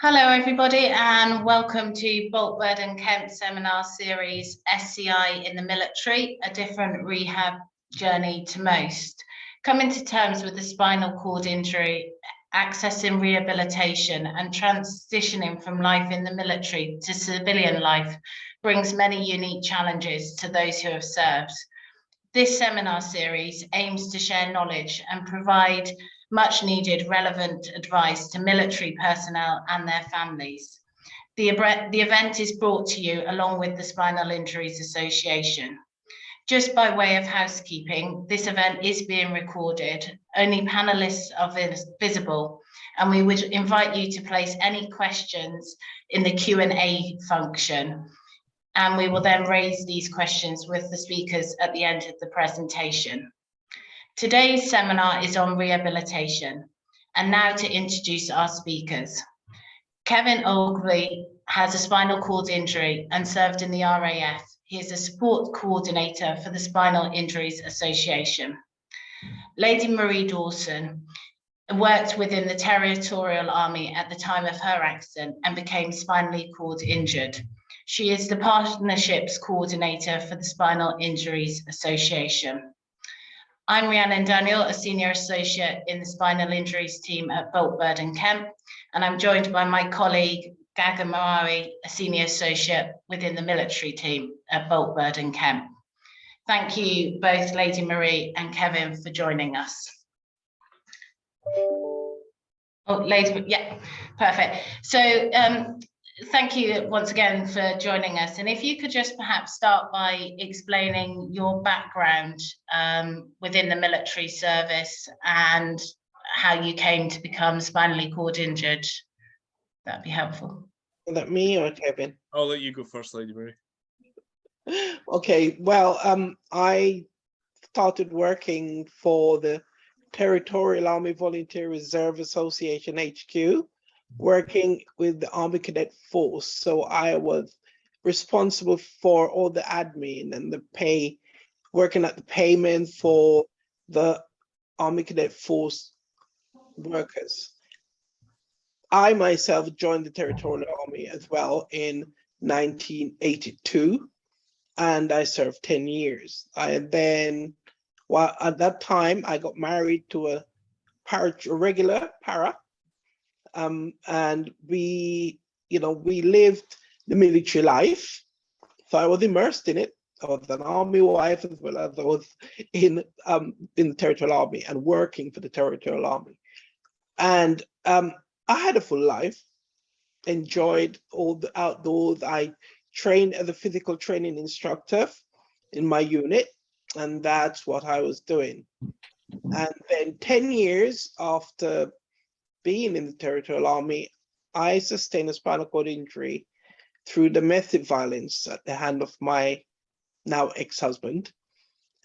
Hello, everybody, and welcome to Boltwood and Kent seminar series, SCI in the Military, a different rehab journey to most. Coming to terms with the spinal cord injury, accessing rehabilitation and transitioning from life in the military to civilian life brings many unique challenges to those who have served. This seminar series aims to share knowledge and provide much needed relevant advice to military personnel and their families. The event is brought to you along with the Spinal Injuries Association. Just by way of housekeeping, this event is being recorded. Only panelists are visible, and we would invite you to place any questions in the Q&A function, and we will then raise these questions with the speakers at the end of the presentation. Today's seminar is on rehabilitation, and now to introduce our speakers. Kevin Ogilvie has a spinal cord injury and served in the RAF. He is a support coordinator for the Spinal Injuries Association. Lady Marie Dawson worked within the Territorial Army at the time of her accident and became spinally cord injured. She is the Partnerships Coordinator for the Spinal Injuries Association. I'm Rhiannon Daniel, a Senior Associate in the Spinal Injuries team at Boltwood and Kent, and I'm joined by my colleague, Gaga Marawi, a Senior Associate within the military team at Boltwood and Kent. Thank you both, Lady Marie and Kevin, for joining us. Oh, Lady, yeah, perfect. So, thank you once again for joining us. And if you could just perhaps start by explaining your background within the military service and how you came to become spinally cord injured, that'd be helpful. Is that me or Kevin? I'll let you go first, Lady Mary. Okay, well, I started working for the Territorial Army Volunteer Reserve Association HQ, working with the Army Cadet Force. So I was responsible for all the admin and the pay, working at the payment for the Army Cadet Force workers. I myself joined the Territorial Army as well in 1982, and I served 10 years. At that time, I got married to a regular para, and we lived the military life. So I was immersed in it. I was an army wife as well as I was in the Territorial Army and working for the Territorial Army. And I had a full life, enjoyed all the outdoors. I trained as a physical training instructor in my unit, and that's what I was doing. And then 10 years after being in the Territorial Army, I sustained a spinal cord injury through domestic violence at the hand of my now ex-husband.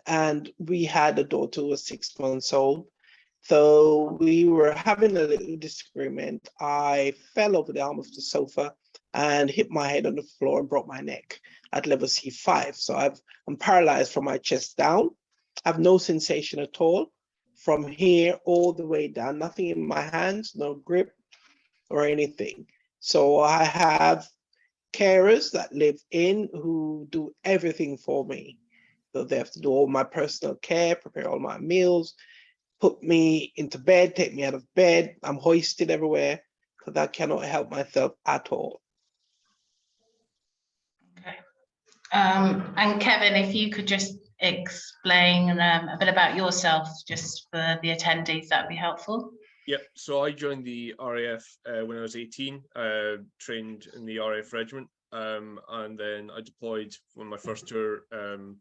And we had a daughter who was 6 months old. So we were having a little disagreement. I fell over the arm of the sofa and hit my head on the floor and broke my neck at level C5. So I'm paralyzed from my chest down. I have no sensation at all from here all the way down, nothing in my hands, no grip or anything. So I have carers that live in who do everything for me. So they have to do all my personal care, prepare all my meals, put me into bed, take me out of bed. I'm hoisted everywhere because I cannot help myself at all. Okay. And Kevin, if you could just explain a bit about yourself, just for the attendees, that'd be helpful. Yep, so I joined the RAF when I was 18, trained in the RAF regiment, and then I deployed on my first tour in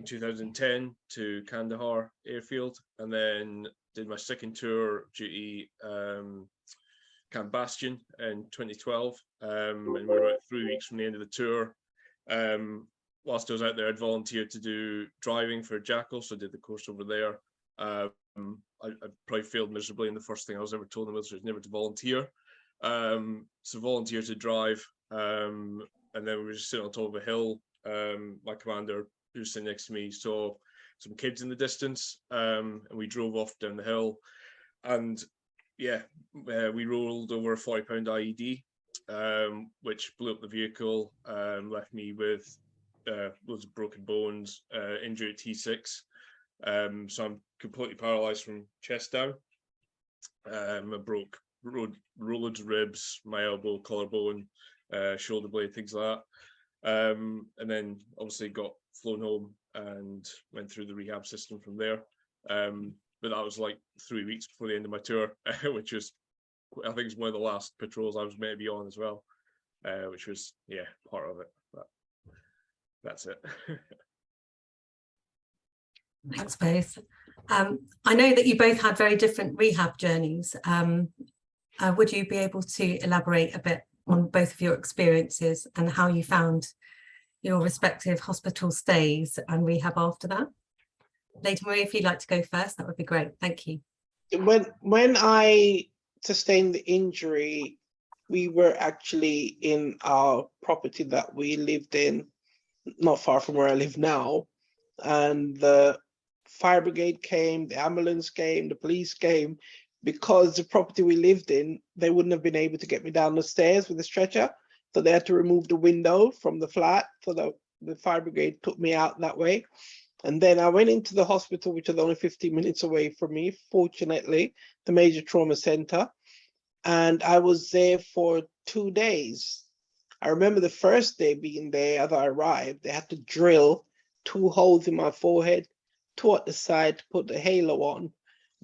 2010 to Kandahar airfield, and then did my second tour duty Camp Bastion in 2012, and we were about 3 weeks from the end of the tour. Whilst I was out there, I'd volunteered to do driving for Jackal, so I did the course over there. I probably failed miserably, and the first thing I was ever told in the military was never to volunteer. So volunteer to drive, and then we were just sitting on top of a hill. My commander, who was sitting next to me, saw some kids in the distance, and we drove off down the hill. And yeah, we rolled over a 40-pound IED which blew up the vehicle, left me with loads of broken bones, injury at T6. So I'm completely paralyzed from chest down. I broke loads of ribs, my elbow, collarbone, shoulder blade, things like that. And then obviously got flown home and went through the rehab system from there. But that was like 3 weeks before the end of my tour, which was, I think, it's one of the last patrols I was meant to be on as well, which was, yeah, part of it. But that's it. Thanks, both. I know that you both had very different rehab journeys. Would you be able to elaborate a bit on both of your experiences and how you found your respective hospital stays and rehab after that? Lady Marie, if you'd like to go first, that would be great. Thank you. When I sustained the injury, we were actually in our property that we lived in, not far from where I live now, and the fire brigade came, the ambulance came, the police came. Because the property we lived in, they wouldn't have been able to get me down the stairs with a stretcher, so they had to remove the window from the flat, so the fire brigade took me out that way. And then I went into the hospital, which was only 15 minutes away from me, fortunately, the major trauma center. And I was there for 2 days. I remember the first day being there, as I arrived, they had to drill 2 holes in my forehead, 2 at the side to put the halo on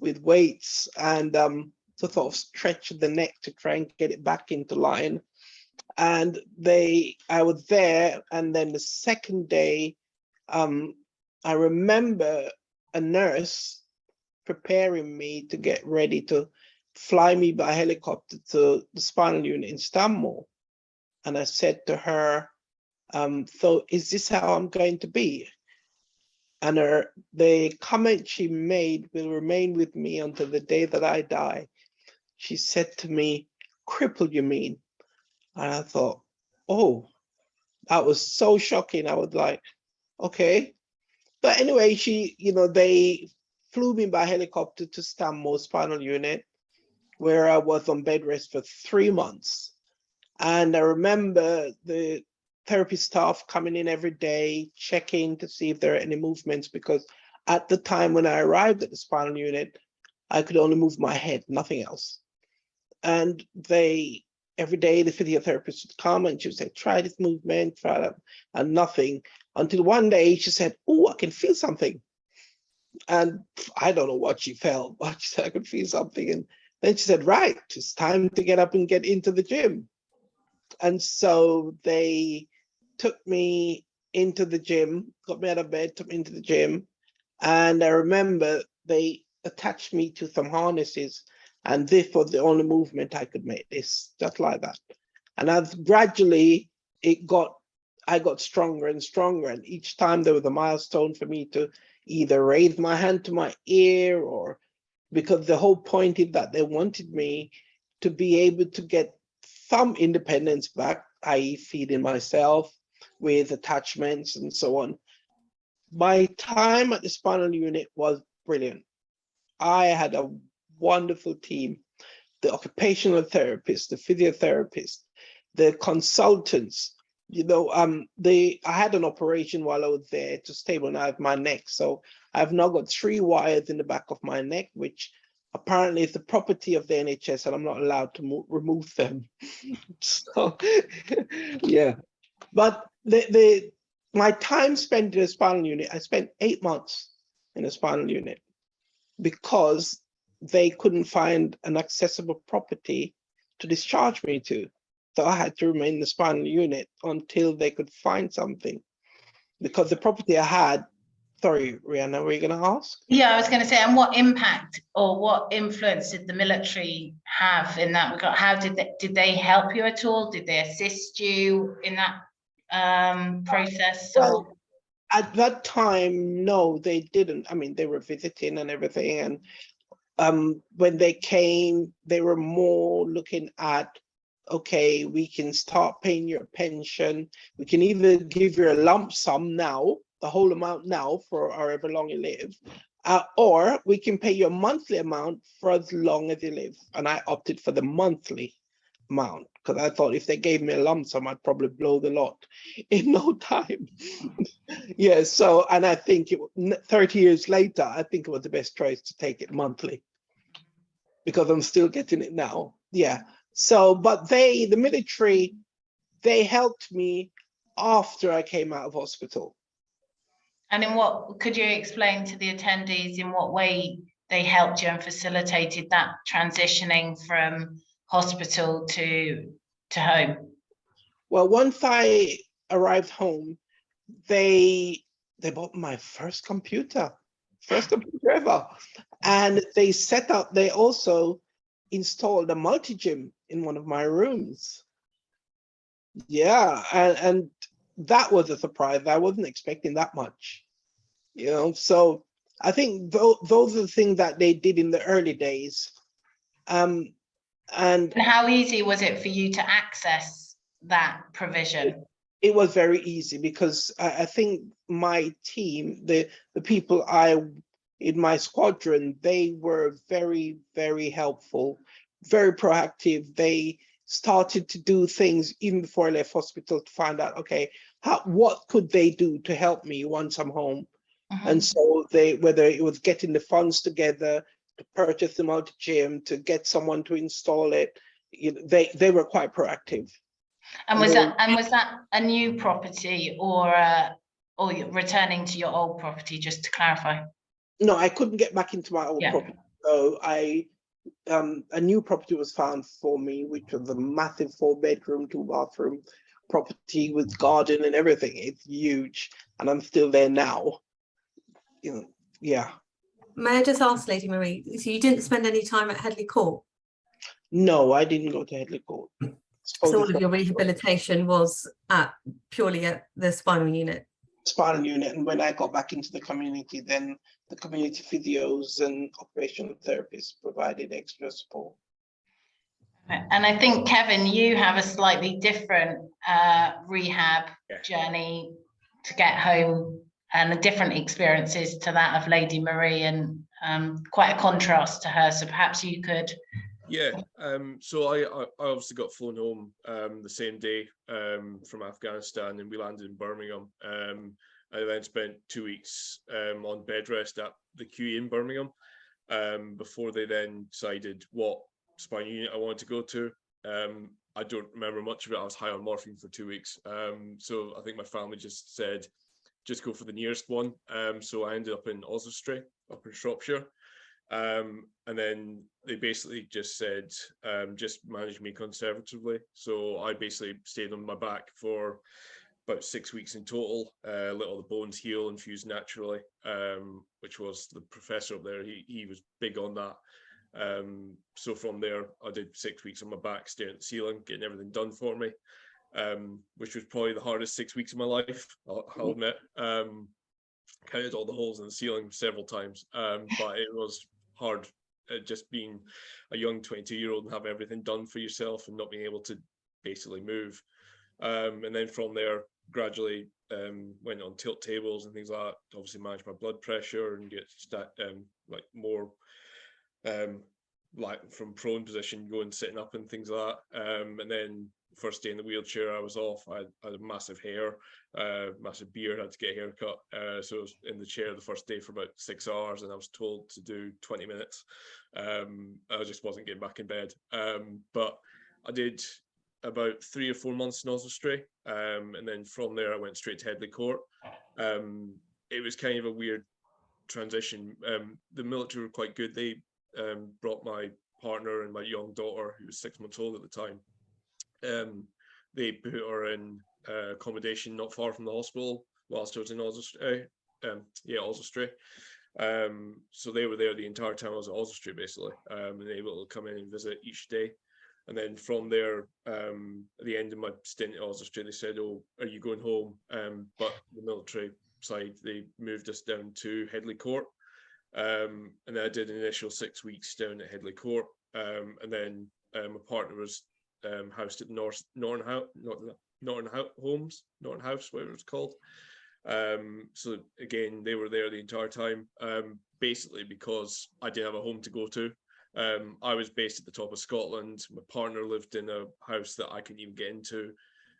with weights, and to sort of stretch the neck to try and get it back into line. And I was there, and then the second day, I remember a nurse preparing me to get ready to fly me by helicopter to the spinal unit in Stanmore. And I said to her, so is this how I'm going to be? And the comment she made will remain with me until the day that I die. She said to me, crippled, you mean? And I thought, oh, that was so shocking. I was like, okay. But anyway, they flew me by helicopter to Stanmore Spinal Unit, where I was on bed rest for 3 months. And I remember the therapy staff coming in every day, checking to see if there are any movements, because at the time when I arrived at the spinal unit, I could only move my head, nothing else. And every day the physiotherapist would come and she would say, try this movement, try that, and nothing. Until one day she said, oh, I can feel something. And I don't know what she felt, but she said, I could feel something. And then she said, right, it's time to get up and get into the gym. And so they took me into the gym, got me out of bed, took me into the gym. And I remember they attached me to some harnesses, and this was the only movement I could make, this, just like that. And as gradually I got stronger and stronger. And each time there was a milestone for me to either raise my hand to my ear, or because the whole point is that they wanted me to be able to get some independence back, i.e. feeding myself with attachments and so on. My time at the spinal unit was brilliant. I had a wonderful team, the occupational therapist, the physiotherapist, the consultants. I had an operation while I was there to stabilize my neck. So I've now got 3 wires in the back of my neck, which apparently is the property of the NHS, and I'm not allowed to remove them. So, yeah. But my time spent in a spinal unit, I spent 8 months in a spinal unit because they couldn't find an accessible property to discharge me to. So I had to remain in the spinal unit until they could find something, because the property I had. Sorry, Rihanna, were you going to ask? Yeah, I was going to say, and what impact or what influence did the military have in that regard? How did they help you at all? Did they assist you in that process? Well, at that time, no, they didn't. I mean, they were visiting and everything, and when they came, they were more looking at, okay, we can start paying your pension. We can either give you a lump sum now, the whole amount now for however long you live, or we can pay you a monthly amount for as long as you live. And I opted for the monthly. amount, because I thought if they gave me a lump sum, I'd probably blow the lot in no time. Yeah, so, and I think 30 years later, I think it was the best choice to take it monthly, because I'm still getting it now. Yeah. So, but the military, they helped me after I came out of hospital. And in what, could you explain to the attendees in what way they helped you and facilitated that transitioning from hospital to home? Well, once I arrived home, they bought my first computer ever. And they also installed a multi-gym in one of my rooms. Yeah, and that was a surprise. I wasn't expecting that much, you know. So I think those are the things that they did in the early days. And how easy was it for you to access that provision? it was very easy, because I think my team, the people in my squadron, they were very, very helpful, very proactive. They started to do things even before I left hospital to find out, okay, what could they do to help me once I'm home? Mm-hmm. And so whether it was getting the funds together to purchase the multi-gym, to get someone to install it, they were quite proactive. And was that a new property or returning to your old property, just to clarify? No, I couldn't get back into my old property. So a new property was found for me, which was a massive 4-bedroom, 2-bathroom property with garden and everything. It's huge, and I'm still there now. Yeah. May I just ask, Lady Marie, so you didn't spend any time at Headley Court? No, I didn't go to Headley Court. So all of your rehabilitation was purely at the spinal unit? Spinal unit, and when I got back into the community, then the community physios and occupational therapists provided extra support. And I think, Kevin, you have a slightly different rehab journey to get home, and different experiences to that of Lady Marie, and quite a contrast to her. So perhaps you could. Yeah, so I obviously got flown home the same day from Afghanistan, and we landed in Birmingham. I then spent 2 weeks on bed rest at the QE in Birmingham before they then decided what spine unit I wanted to go to. I don't remember much of it. I was high on morphine for 2 weeks. So I think my family just said, just go for the nearest one. So I ended up in Oswestry, up in Shropshire. And then they basically just said, just manage me conservatively. So I basically stayed on my back for about 6 weeks in total, let all the bones heal and fuse naturally, which was the professor up there. He was big on that. So from there, I did 6 weeks on my back, staring at the ceiling, getting everything done for me, which was probably the hardest 6 weeks of my life, I'll admit. Counted all the holes in the ceiling several times, but it was hard, just being a young 22-year-old and have everything done for yourself and not being able to basically move. And then from there, gradually went on tilt tables and things like that to obviously manage my blood pressure and get like more like from prone position going sitting up and things like that. And then first day in the wheelchair, I was off. I had a massive hair, massive beard, had to get a haircut. So I was in the chair the first day for about 6 hours, and I was told to do 20 minutes. I just wasn't getting back in bed. But I did about 3 or 4 months in Oswestry, and then from there I went straight to Headley Court. It was kind of a weird transition. The military were quite good. They brought my partner and my young daughter, who was 6 months old at the time. They put her in accommodation not far from the hospital whilst I was in Oswestry. Oswestry. So they were there the entire time I was at Oswestry, basically, and able to come in and visit each day. And then from there, at the end of my stint at Oswestry, they said, "Oh, are you going home?" But the military side, they moved us down to Headley Court. And then I did an initial 6 weeks down at Headley Court. And then my partner was housed at Norton House, whatever it's called. So again, they were there the entire time, basically because I didn't have a home to go to. I was based at the top of Scotland. My partner lived in a house that I couldn't even get into.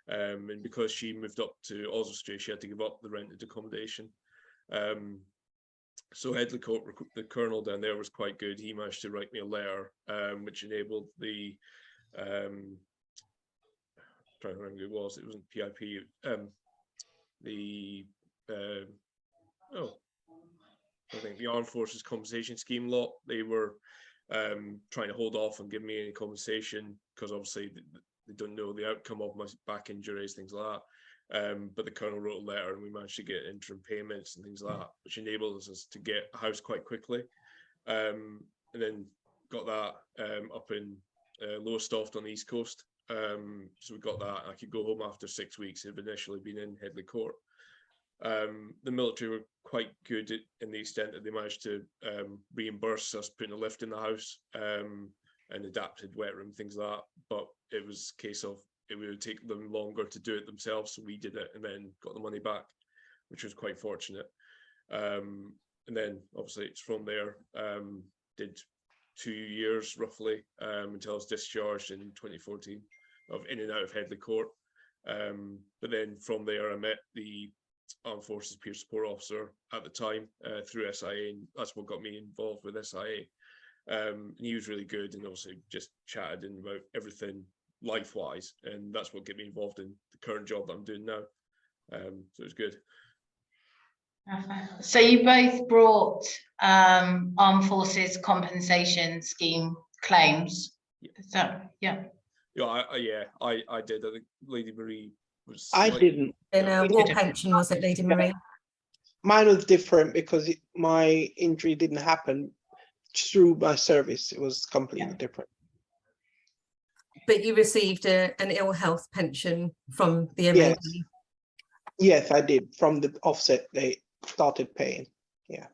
And because she moved up to Oswestry, she had to give up the rented accommodation. So Headley Court, the colonel down there was quite good. He managed to write me a letter, which enabled the, trying to remember who it was. It wasn't PIP. I think the Armed Forces Compensation Scheme lot. They were trying to hold off on giving me any compensation because obviously they don't know the outcome of my back injuries, things like that. But the colonel wrote a letter and we managed to get interim payments and things like that, which enables us to get a house quite quickly. And then got that up in Lowestoft on the East Coast. So we got that. I could go home after 6 weeks. I've initially been in Headley Court. The military were quite good in the extent that they managed to reimburse us putting a lift in the house and adapted wet room, things like that. But it was a case of it would take them longer to do it themselves, so we did it and then got the money back, which was quite fortunate. And then obviously it's from there, did 2 years roughly until I was discharged in 2014 of in and out of Headley Court. But then from there I met the Armed Forces Peer Support Officer at the time through SIA, and that's what got me involved with SIA. And he was really good and also just chatted in about everything life-wise, and that's what got me involved in the current job that I'm doing now. So it was good. So you both brought Armed Forces Compensation Scheme claims. Is that, yeah? Yeah, I did. I think Lady Marie was. I didn't. In a war pension, was it, Lady Marie? Mine was different because my injury didn't happen through my service. It was completely different. But you received an ill health pension from the MOD. Yes. Yes, I did. From the offset, they started paying. Yeah.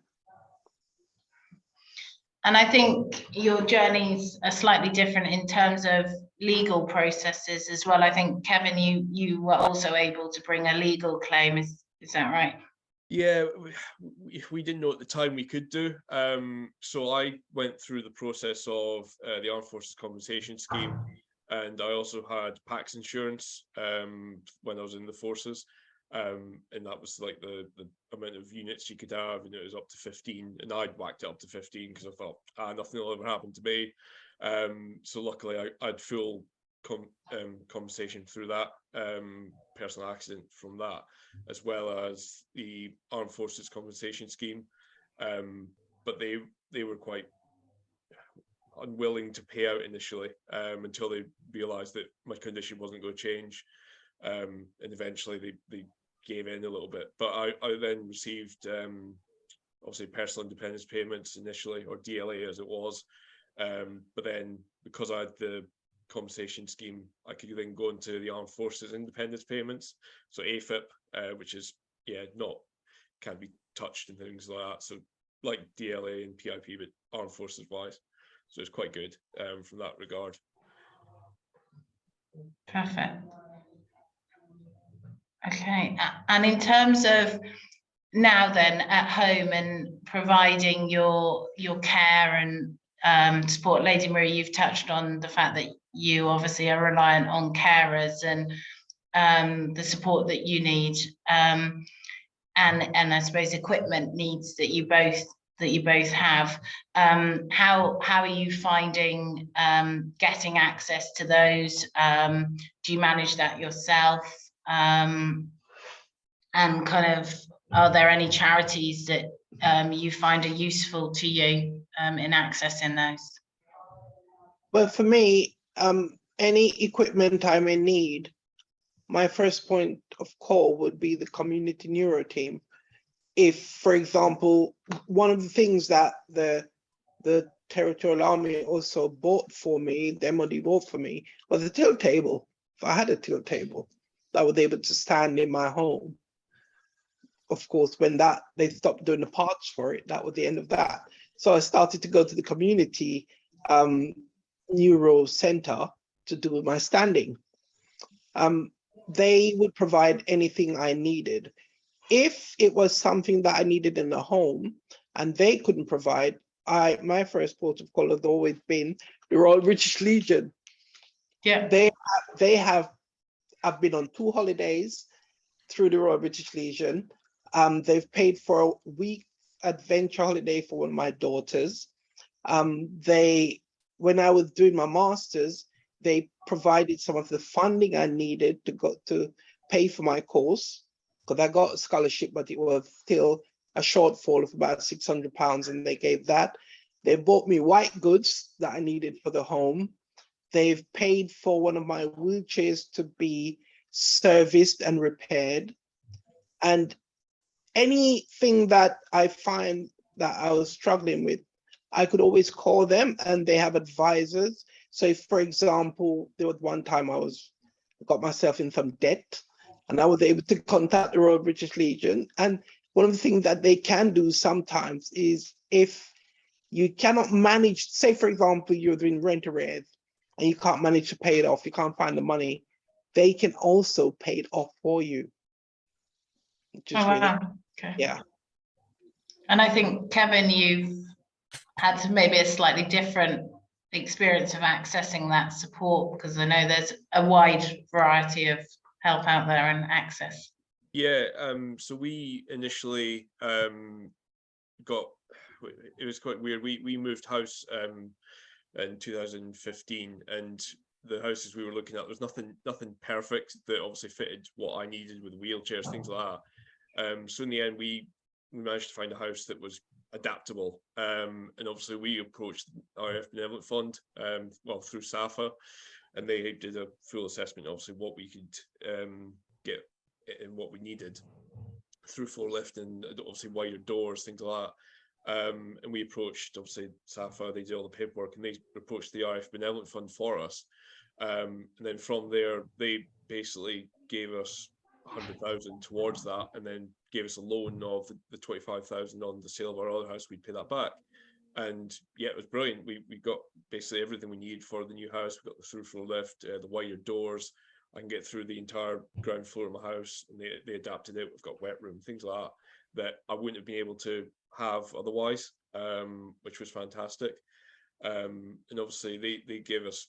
And I think your journeys are slightly different in terms of legal processes as well. I think, Kevin, you were also able to bring a legal claim. Is that right? Yeah, we didn't know at the time we could do. So I went through the process of the Armed Forces Compensation Scheme, and I also had PAX insurance when I was in the forces. And that was like the amount of units you could have, and it was up to 15, and I'd whacked it up to 15 because I thought nothing will ever happen to me. So luckily I had full compensation through that, personal accident from that, as well as the Armed Forces Compensation Scheme. But they were quite unwilling to pay out initially until they realized that my condition wasn't going to change, and eventually they gave in a little bit. But I then received obviously personal independence payments initially, or DLA as it was, but then because I had the compensation scheme, I could then go into the Armed Forces independence payments, so AFIP, which is can't be touched and things like that, so like DLA and PIP, but Armed Forces wise. So it's quite good from that regard. Perfect. Okay, and in terms of now then at home and providing your care and support, Lady Marie, you've touched on the fact that you obviously are reliant on carers and the support that you need, and I suppose equipment needs that you both have. How are you finding getting access to those? Do you manage that yourself? And kind of, are there any charities that you find are useful to you in accessing those? Well, for me, any equipment I may need, my first point of call would be the community neuro team. If, for example, one of the things that the Territorial Army also bought for me, the MOD bought for me, was a tilt table. If I had a tilt table that I was able to stand in my home. Of course, when they stopped doing the parts for it, that was the end of that. So I started to go to the community neuro center to do my standing. They would provide anything I needed. If it was something that I needed in the home and they couldn't provide, my first port of call has always been the Royal British Legion. Yeah. I've been on 2 holidays through the Royal British Legion. They've paid for a week adventure holiday for one of my daughters. When I was doing my master's, they provided some of the funding I needed to pay for my course, because I got a scholarship, but it was still a shortfall of about £600, and they gave that. They bought me white goods that I needed for the home. They've paid for one of my wheelchairs to be serviced and repaired. And anything that I find that I was struggling with, I could always call them, and they have advisors. So if, for example, there was one time I got myself in some debt, and I was able to contact the Royal British Legion. And one of the things that they can do sometimes is, if you cannot manage, say, for example, you're doing rent arrears and you can't manage to pay it off, you can't find the money, they can also pay it off for you. Which is Wow. Okay. Yeah. And I think, Kevin, you've had maybe a slightly different experience of accessing that support, because I know there's a wide variety of help out there and access. Yeah, so we initially got, it was quite weird. We moved house in 2015, and the houses we were looking at, there's nothing perfect that obviously fitted what I needed with wheelchairs, things like that. So in the end, we managed to find a house that was adaptable, and obviously we approached RAF Benevolent Fund, well, through SAFA, and they did a full assessment, obviously what we could get and what we needed through floor lift and obviously wider doors, things like that. And we approached obviously SAFA, they did all the paperwork, and they approached the RAF Benevolent Fund for us. And then from there, they basically gave us 100,000 towards that, and then gave us a loan of the 25,000 on the sale of our other house. We'd pay that back, and yeah, it was brilliant. We got basically everything we needed for the new house. We got the through floor lift, the wider doors. I can get through the entire ground floor of my house, and they adapted it. We've got wet room, things like that I wouldn't have been able to have otherwise, which was fantastic. And obviously they gave us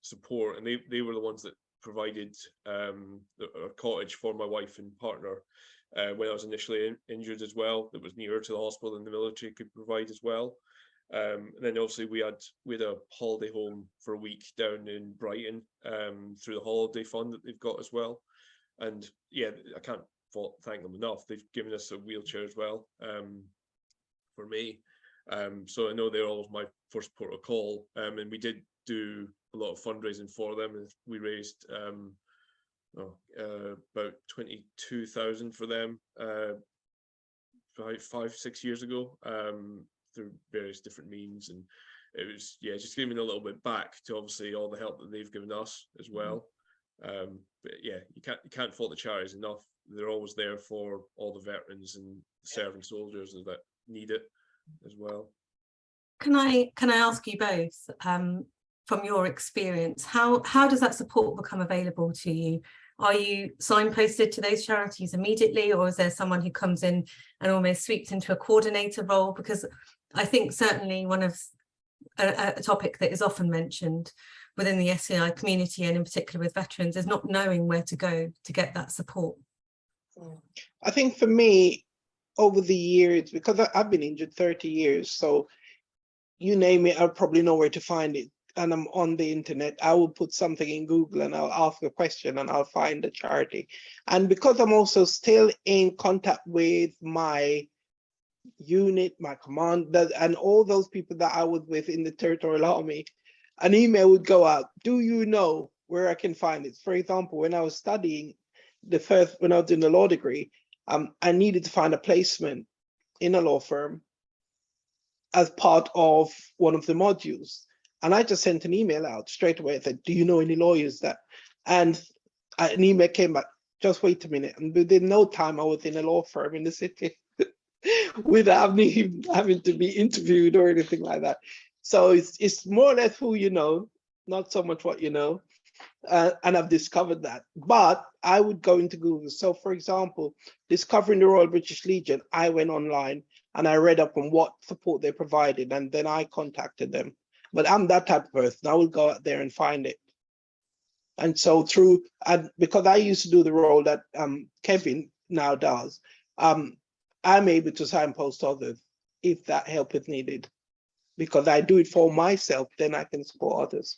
support, and they were the ones that provided a cottage for my wife and partner when I was initially injured as well, that was nearer to the hospital than the military could provide as well. And then obviously we had a holiday home for a week down in Brighton through the holiday fund that they've got as well. And yeah, I can't thank them enough. They've given us a wheelchair as well for me. So I know they're always my first port of call, and we did do a lot of fundraising for them, and we raised about 22,000 for them about 5-6 years ago, through various different means. And it was, yeah, just giving a little bit back to obviously all the help that they've given us as well. But yeah, you can't fault the charities enough. They're always there for all the veterans and serving soldiers that need it as well. Can I ask you both, from your experience, how does that support become available to you? Are you signposted to those charities immediately, or is there someone who comes in and almost sweeps into a coordinator role? Because I think certainly one of a topic that is often mentioned within the SCI community, and in particular with veterans, is not knowing where to go to get that support. I think for me, over the years, because I've been injured 30 years, so you name it, I'll probably know where to find it. And I'm on the internet, I will put something in Google and I'll ask a question and I'll find a charity. And because I'm also still in contact with my unit, my commander, and all those people that I was with in the Territorial Army, an email would go out, do you know where I can find it? For example, when I was studying when I was doing the law degree, I needed to find a placement in a law firm as part of one of the modules. And I just sent an email out straight away and said, do you know any lawyers that? And an email came back, just wait a minute. And within no time, I was in a law firm in the city without even having to be interviewed or anything like that. So it's more or less who you know, not so much what you know. And I've discovered that. But I would go into Google. So for example, discovering the Royal British Legion, I went online and I read up on what support they provided, and then I contacted them. But I'm that type of person. I will go out there and find it. And so because I used to do the role that Kevin now does, I'm able to signpost others if that help is needed. Because I do it for myself, then I can support others.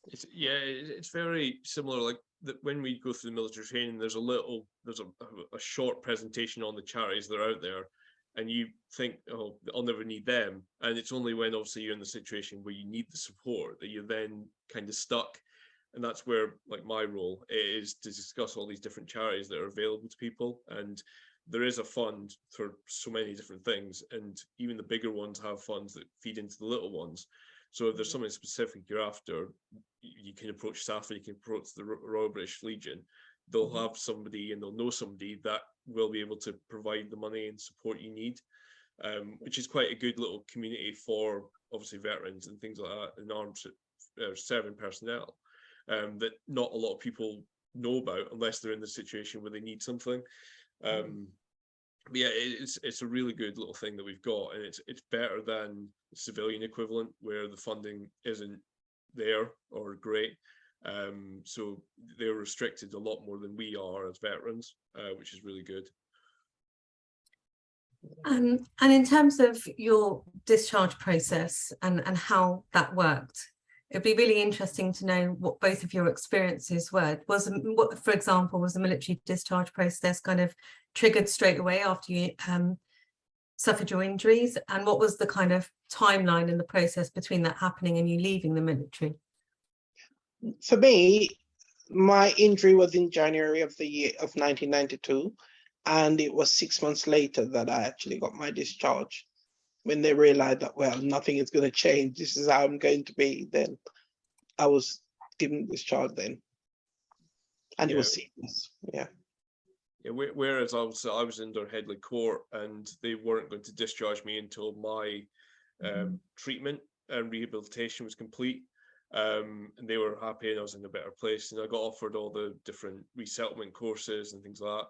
It's very similar. Like that when we go through the military training, there's a short presentation on the charities that are out there, and you think, oh, I'll never need them. And it's only when obviously you're in the situation where you need the support that you're then kind of stuck. And that's where, like, my role is to discuss all these different charities that are available to people. And there is a fund for so many different things, and even the bigger ones have funds that feed into the little ones. So if there's something specific you're after, you can approach SAFA, you can approach the Royal British Legion. They'll have somebody and they'll know somebody that will be able to provide the money and support you need, which is quite a good little community for obviously veterans and things like that, and armed serving personnel. That not a lot of people know about unless they're in the situation where they need something. But yeah, it's a really good little thing that we've got, and it's better than the civilian equivalent where the funding isn't there or great. So they're restricted a lot more than we are as veterans, which is really good. And in terms of your discharge process and how that worked, it'd be really interesting to know what both of your experiences were. For example, was the military discharge process kind of triggered straight away after you suffered your injuries? And what was the kind of timeline in the process between that happening and you leaving the military? For me, my injury was in January of the year of 1992, and it was 6 months later that I actually got my discharge. When they realized that, well, nothing is going to change, this is how I'm going to be, then I was given discharge then. And it was seamless, yeah. Whereas I was under Headley Court, and they weren't going to discharge me until my treatment and rehabilitation was complete. And they were happy and I was in a better place, and I got offered all the different resettlement courses and things like that.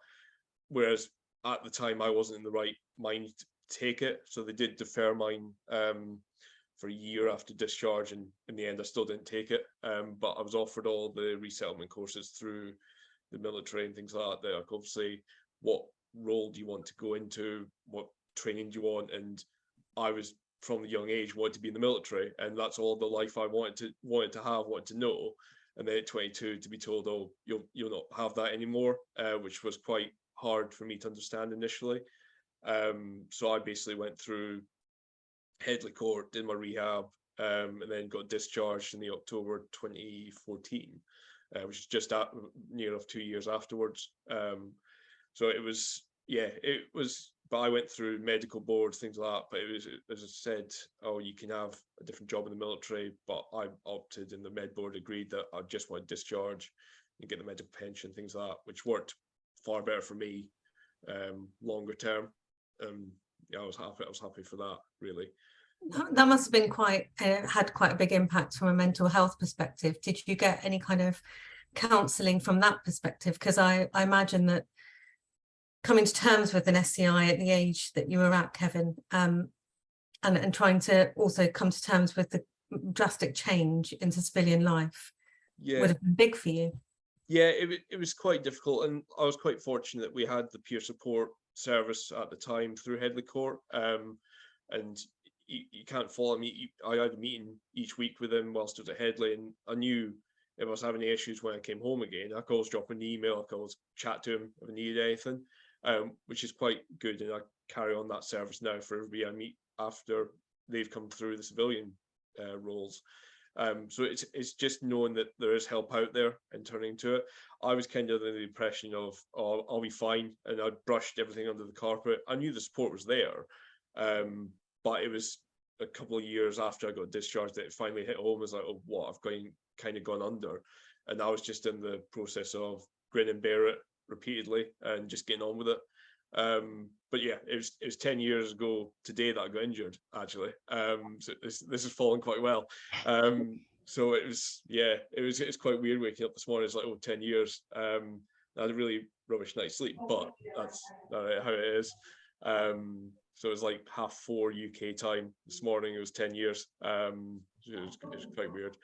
Whereas at the time I wasn't in the right mind take it, so they did defer mine for a year after discharge, and in the end I still didn't take it, but I was offered all the resettlement courses through the military and things like that. Like, obviously, what role do you want to go into, what training do you want, and I was from a young age wanted to be in the military, and that's all the life I wanted to know. And then at 22 to be told, oh, you'll not have that anymore, which was quite hard for me to understand initially. So I basically went through Headley Court, did my rehab, and then got discharged in the October 2014, which is just near enough 2 years afterwards. So it was, but I went through medical boards, things like that, but it was, as I said, oh, you can have a different job in the military, but I opted, and the med board agreed that I just want to discharge and get the medical pension, things like that, which worked far better for me longer term. I was happy for that, really. That must have been had quite a big impact from a mental health perspective. Did you get any kind of counselling from that perspective? Because I imagine that coming to terms with an SCI at the age that you were at, Kevin, and trying to also come to terms with the drastic change into civilian life would have been big for you. Yeah, it was quite difficult, and I was quite fortunate that we had the peer support service at the time through Headley Court, and you can't follow me. I had a meeting each week with him whilst I was at Headley, and I knew if I was having any issues when I came home again, I could always drop an email, I could always chat to him if I needed anything, which is quite good, and I carry on that service now for everybody I meet after they've come through the civilian roles. So it's just knowing that there is help out there and turning to it. I was kind of in the impression of, oh, I'll be fine, and I brushed everything under the carpet. I knew the support was there, but it was a couple of years after I got discharged that it finally hit home. I was like, oh, what, I've kind of gone under. And I was just in the process of grin and bear it repeatedly and just getting on with it. But yeah, it was 10 years ago today that I got injured, actually. So this is falling quite well. So it's quite weird waking up this morning. It's like, oh, 10 years. I had a really rubbish night's sleep, but that's how it is. So it was like 4:30 UK time. This morning it was 10 years. It was quite weird.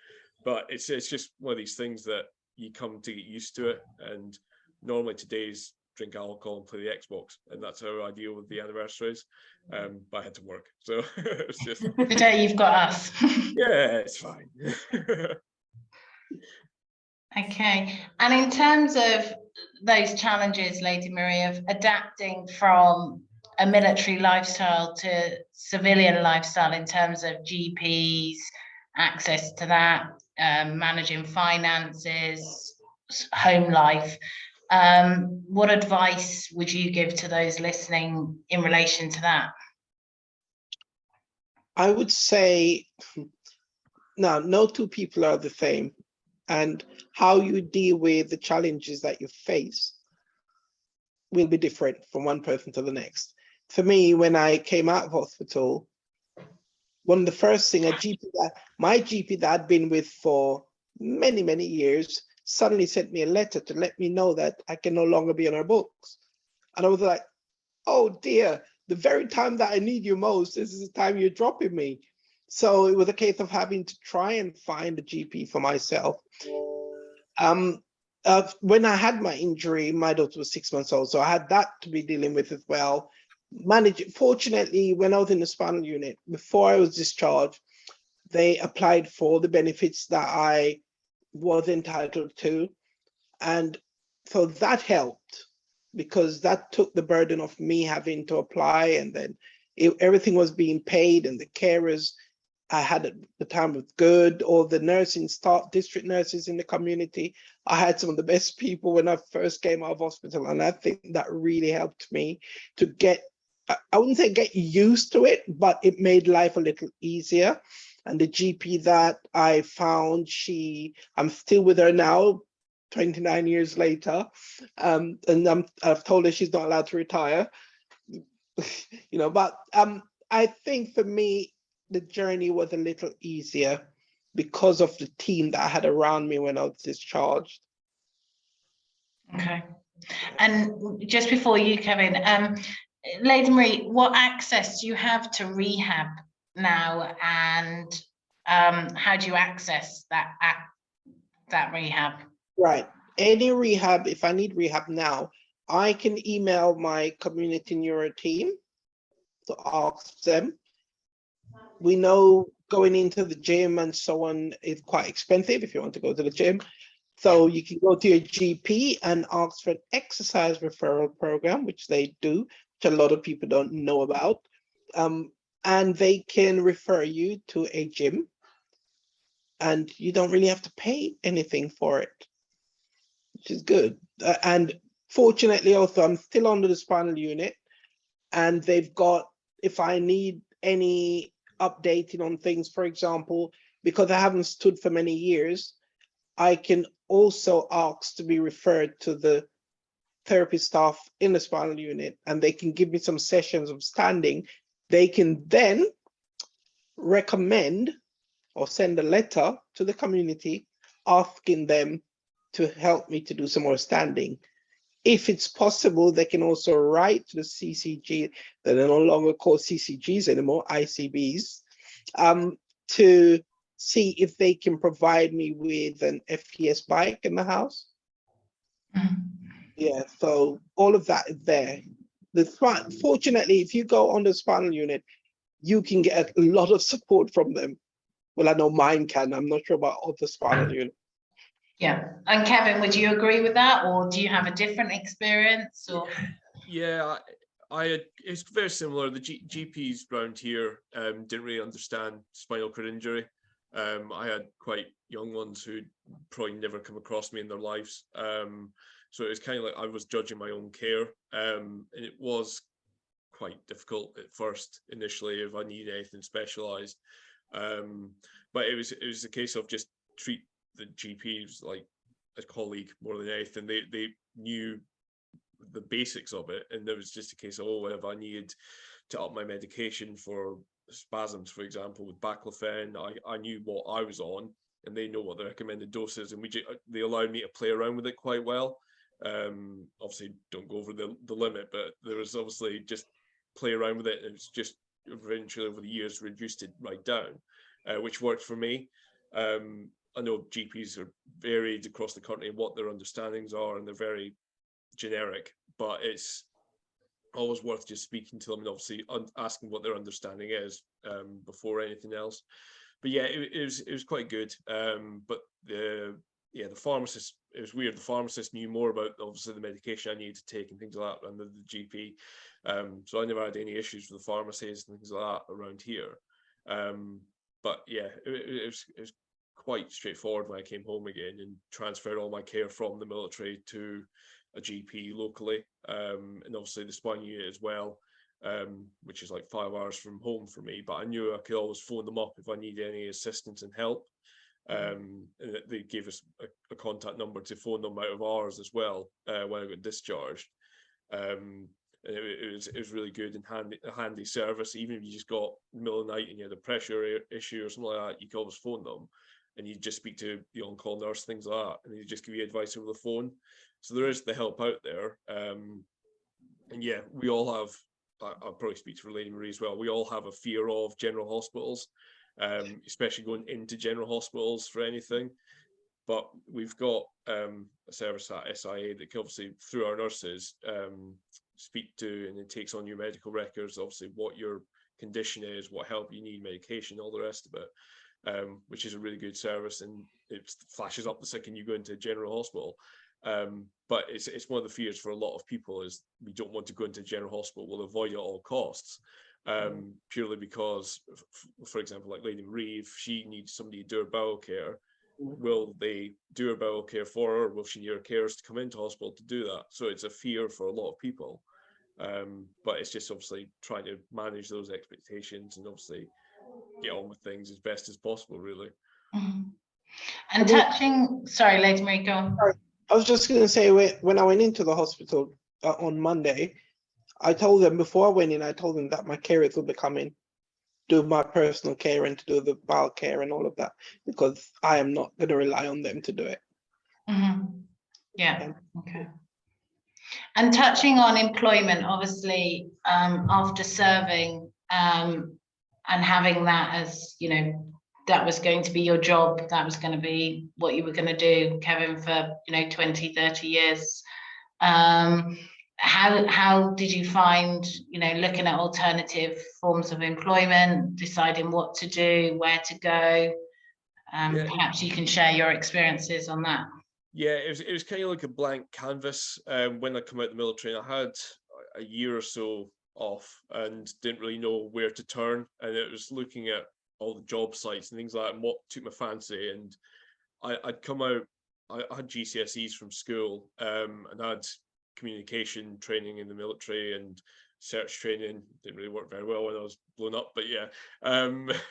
But it's just one of these things that you come to get used to it. And normally today's drink alcohol and play the Xbox, and that's how I deal with the anniversaries. But I had to work, so it's just Today you've got us. yeah, it's fine. Okay, and in terms of those challenges, Lady Marie, of adapting from a military lifestyle to civilian lifestyle in terms of GPs, access to that, managing finances, home life, what advice would you give to those listening in relation to that? I would say, now, no two people are the same, and how you deal with the challenges that you face will be different from one person to the next. For me, when I came out of hospital, one of the first things my GP that I'd been with for many, many years suddenly sent me a letter to let me know that I can no longer be on her books. And I was like, oh dear, the very time that I need you most, this is the time you're dropping me. So it was a case of having to try and find a GP for myself. When I had my injury, my daughter was 6 months old, so I had that to be dealing with as well. Fortunately, when I was in the spinal unit, before I was discharged, they applied for the benefits that I was entitled to. And so that helped, because that took the burden off me having to apply, and then everything was being paid, and the carers I had at the time was good. All the nursing staff, district nurses in the community, I had some of the best people when I first came out of hospital, and I think that really helped me to get, I wouldn't say get used to it, but it made life a little easier. And the GP that I found, I'm still with her now, 29 years later, and I've told her she's not allowed to retire, but I think for me, the journey was a little easier because of the team that I had around me when I was discharged. Okay. And just before you, Kevin, Lady Marie, what access do you have to rehab now, and how do you access that rehab? Right. Any rehab, if I need rehab now, I can email my community neuro team to ask them. We know going into the gym and so on is quite expensive if you want to go to the gym. So you can go to your GP and ask for an exercise referral program, which they do, which a lot of people don't know about. And they can refer you to a gym, and you don't really have to pay anything for it, which is good. And fortunately, also, I'm still under the spinal unit, and they've got, if I need any updating on things, for example, because I haven't stood for many years, I can also ask to be referred to the therapy staff in the spinal unit, and they can give me some sessions of standing. They can then recommend or send a letter to the community asking them to help me to do some more standing. If it's possible, they can also write to the CCG, that are no longer called CCGs anymore, ICBs, to see if they can provide me with an FES bike in the house. Yeah, so all of that is there. Fortunately, if you go on the spinal unit, you can get a lot of support from them. Well, I know mine can. I'm not sure about other spinal units. Yeah, and Kevin, would you agree with that, or do you have a different experience? Or Yeah, it's very similar. The GPs around here didn't really understand spinal cord injury. I had quite young ones who'd probably never come across me in their lives. So it was kind of like I was judging my own care, and it was quite difficult at first, initially, if I needed anything specialised. But it was a case of just treat the GPs like a colleague more than anything. They knew the basics of it, and there was just a case of, oh, if I needed to up my medication for spasms, for example, with baclofen, I knew what I was on, and they know what the recommended dose is, and they allowed me to play around with it quite well. Obviously don't go over the limit, but there was obviously just play around with it. And it's just eventually over the years reduced it right down, which worked for me. I know GPs are varied across the country in what their understandings are, and they're very generic, but it's always worth just speaking to them and obviously asking what their understanding is before anything else. But yeah, it was quite good. But the pharmacist, it was weird. The pharmacist knew more about obviously the medication I needed to take and things like that than the GP. So I never had any issues with the pharmacies and things like that around here. But yeah, it was quite straightforward when I came home again and transferred all my care from the military to a GP locally, and obviously the spine unit as well, which is like 5 hours from home for me. But I knew I could always phone them up if I needed any assistance and help. And they gave us a contact number to phone them out of hours as well when I got discharged. And it was really good and a handy service. Even if you just got in the middle of the night and you had a pressure issue or something like that, you could always phone them, and you just speak to the on-call nurse, things like that, and they just give you advice over the phone. So there is the help out there. And yeah, we all have, I'll probably speak to Lady Marie as well, we all have a fear of general hospitals, especially going into general hospitals for anything. But we've got a service at SIA that can obviously, through our nurses, speak to, and it takes on your medical records, obviously what your condition is, what help you need, medication, all the rest of it, which is a really good service, and it flashes up the second you go into a general hospital. But it's one of the fears for a lot of people is we don't want to go into a general hospital, we'll avoid it at all costs, purely because, for example, like Lady Marie, if she needs somebody to do her bowel care, will they do her bowel care for her, or will she need her carers to come into hospital to do that? So it's a fear for a lot of people, but it's just obviously trying to manage those expectations and obviously get on with things as best as possible, really. And touching, sorry, Lady Marie, go on. I was just going to say, when I went into the hospital on Monday, I told them before I went in, I told them that my carers will be coming, do my personal care and to do the bowel care and all of that, because I am not going to rely on them to do it. Yeah, okay. And touching on employment, obviously, after serving and having that as, you know, that was going to be your job, that was going to be what you were going to do, Kevin, for, you know, 20, 30 years. How did you find, you know, looking at alternative forms of employment, deciding what to do, where to go? Perhaps you can share your experiences on that. Yeah, it was kind of like a blank canvas when I come out of the military. I had a year or so off and didn't really know where to turn, and it was looking at all the job sites and things like that and what took my fancy. And I'd come out, I had GCSEs from school, and I had communication training in the military and search training. Didn't really work very well when I was blown up, but yeah.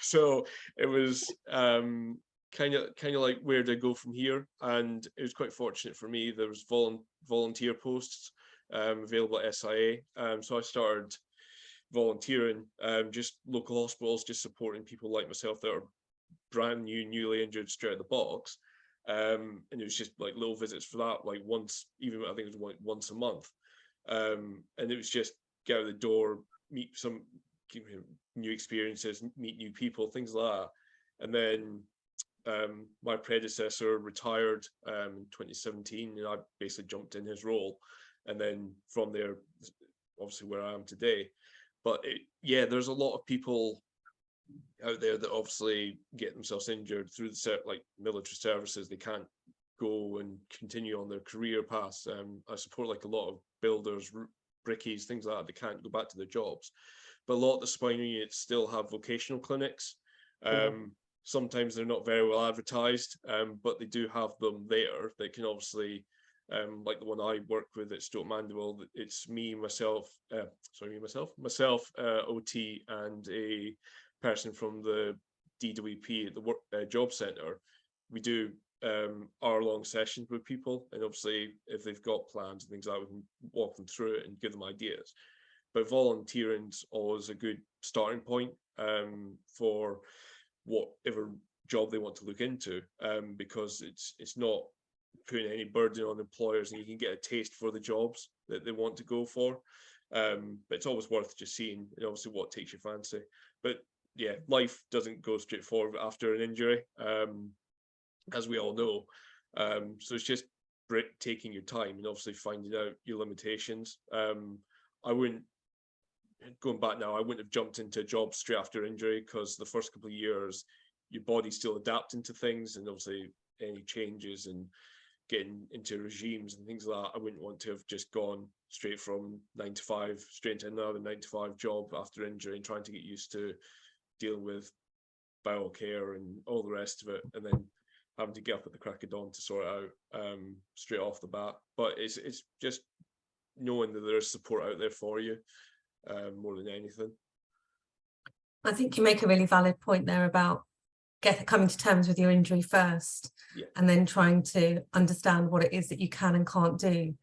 So it was kind of like, where do I go from here? And it was quite fortunate for me, there was volunteer posts available at SIA. So I started volunteering, just local hospitals, just supporting people like myself that are brand new, newly injured, straight out of the box. And it was just like little visits for that, like once, even I think it was like once a month. And it was just get out the door, meet some new experiences, meet new people, things like that. And then my predecessor retired in 2017, and I basically jumped in his role. And then from there, obviously where I am today. But yeah, there's a lot of people out there that obviously get themselves injured through the like military services. They can't go and continue on their career paths. I support like a lot of builders, brickies, things like that. They can't go back to their jobs. But a lot of the spine units still have vocational clinics. Sometimes they're not very well advertised, but they do have them there. They can obviously, like the one I work with at Stoke Mandeville, it's myself, OT, and a person from the DWP at the job centre. We do hour-long sessions with people, and obviously if they've got plans and things like that, we can walk them through it and give them ideas. But volunteering's always a good starting point for whatever job they want to look into, because it's not putting any burden on employers, and you can get a taste for the jobs that they want to go for. But it's always worth just seeing, obviously, what takes your fancy. But yeah, life doesn't go straight forward after an injury, as we all know. So it's just taking your time and obviously finding out your limitations. I wouldn't, going back now, I wouldn't have jumped into a job straight after injury, because the first couple of years, your body's still adapting to things, and obviously any changes and getting into regimes and things like that, I wouldn't want to have just gone straight from 9 to 5 straight into another 9 to 5 job after injury and trying to get used to dealing with bowel care and all the rest of it, and then having to get up at the crack of dawn to sort it out straight off the bat. But it's just knowing that there's support out there for you, more than anything. I think you make a really valid point there about coming to terms with your injury first, and then trying to understand what it is that you can and can't do.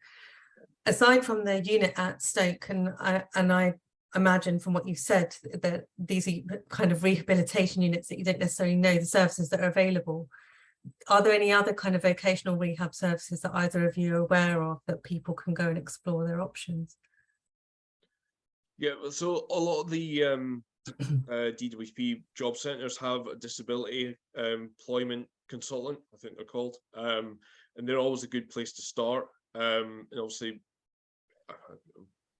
Aside from the unit at Stoke, and I imagine from what you've said that these are kind of rehabilitation units that you don't necessarily know the services that are available. Are there any other kind of vocational rehab services that either of you are aware of that people can go and explore their options? Yeah, so a lot of the DWP job centres have a disability employment consultant, I think they're called, and they're always a good place to start. And obviously,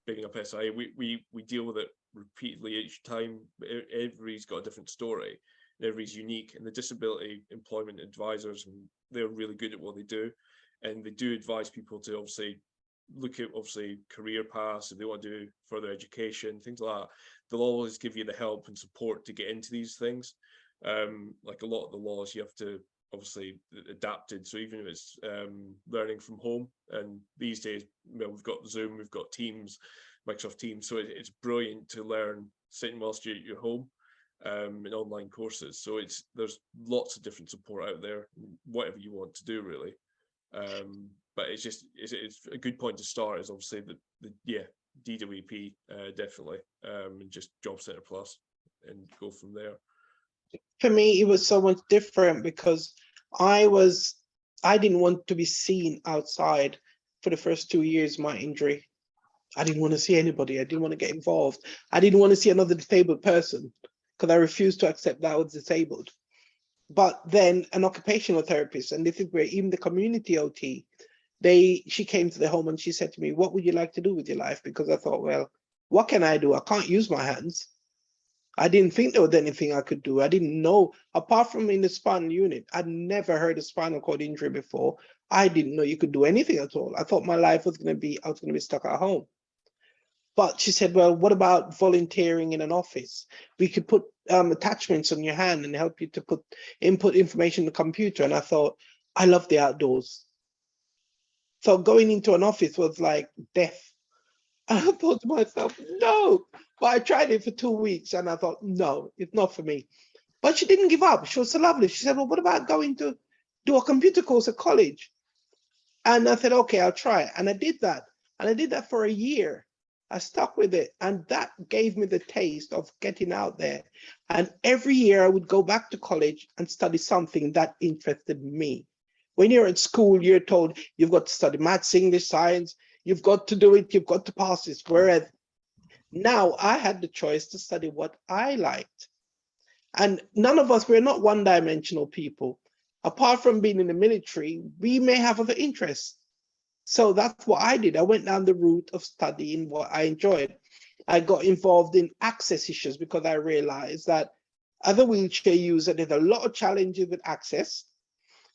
bigging up SIA, we deal with it repeatedly each time. Everybody's got a different story, and everybody's unique. And the disability employment advisors, they're really good at what they do, and they do advise people to obviously look at career paths if they want to do further education, things like that. They'll always give you the help and support to get into these things. Like a lot of the laws, you have to obviously adapted. So even if it's learning from home, and these days, we've got Zoom, we've got Teams, Microsoft Teams. So it's brilliant to learn sitting whilst you're at your home in online courses. So there's lots of different support out there, whatever you want to do really. But it's a good point to start is obviously the DWP definitely, and just Job Centre Plus, and go from there. For me, it was so much different because I didn't want to be seen outside for the first 2 years of my injury. I didn't want to see anybody. I didn't want to get involved. I didn't want to see another disabled person because I refused to accept that I was disabled. But then an occupational therapist, and this is where even the community OT, she came to the home and she said to me, what would you like to do with your life? Because I thought, well, what can I do? I can't use my hands. I didn't think there was anything I could do. I didn't know, apart from in the spinal unit, I'd never heard of spinal cord injury before. I didn't know you could do anything at all. I thought my life was I was going to be stuck at home. But she said, well, what about volunteering in an office? We could put attachments on your hand and help you to input information in the computer. And I thought, I love the outdoors. So going into an office was like death. And I thought to myself, no. But I tried it for 2 weeks and I thought, no, it's not for me. But she didn't give up. She was so lovely. She said, well, what about going to do a computer course at college? And I said, okay, I'll try it. And I did that. And I did that for a year. I stuck with it. And that gave me the taste of getting out there. And every year I would go back to college and study something that interested me. When you're at school, you're told you've got to study maths, English, science. You've got to do it. You've got to pass this. Whereas now I had the choice to study what I liked. And none of us, we're not one-dimensional people. Apart from being in the military, we may have other interests. So that's what I did. I went down the route of studying what I enjoyed. I got involved in access issues because I realized that as a wheelchair user, there's a lot of challenges with access.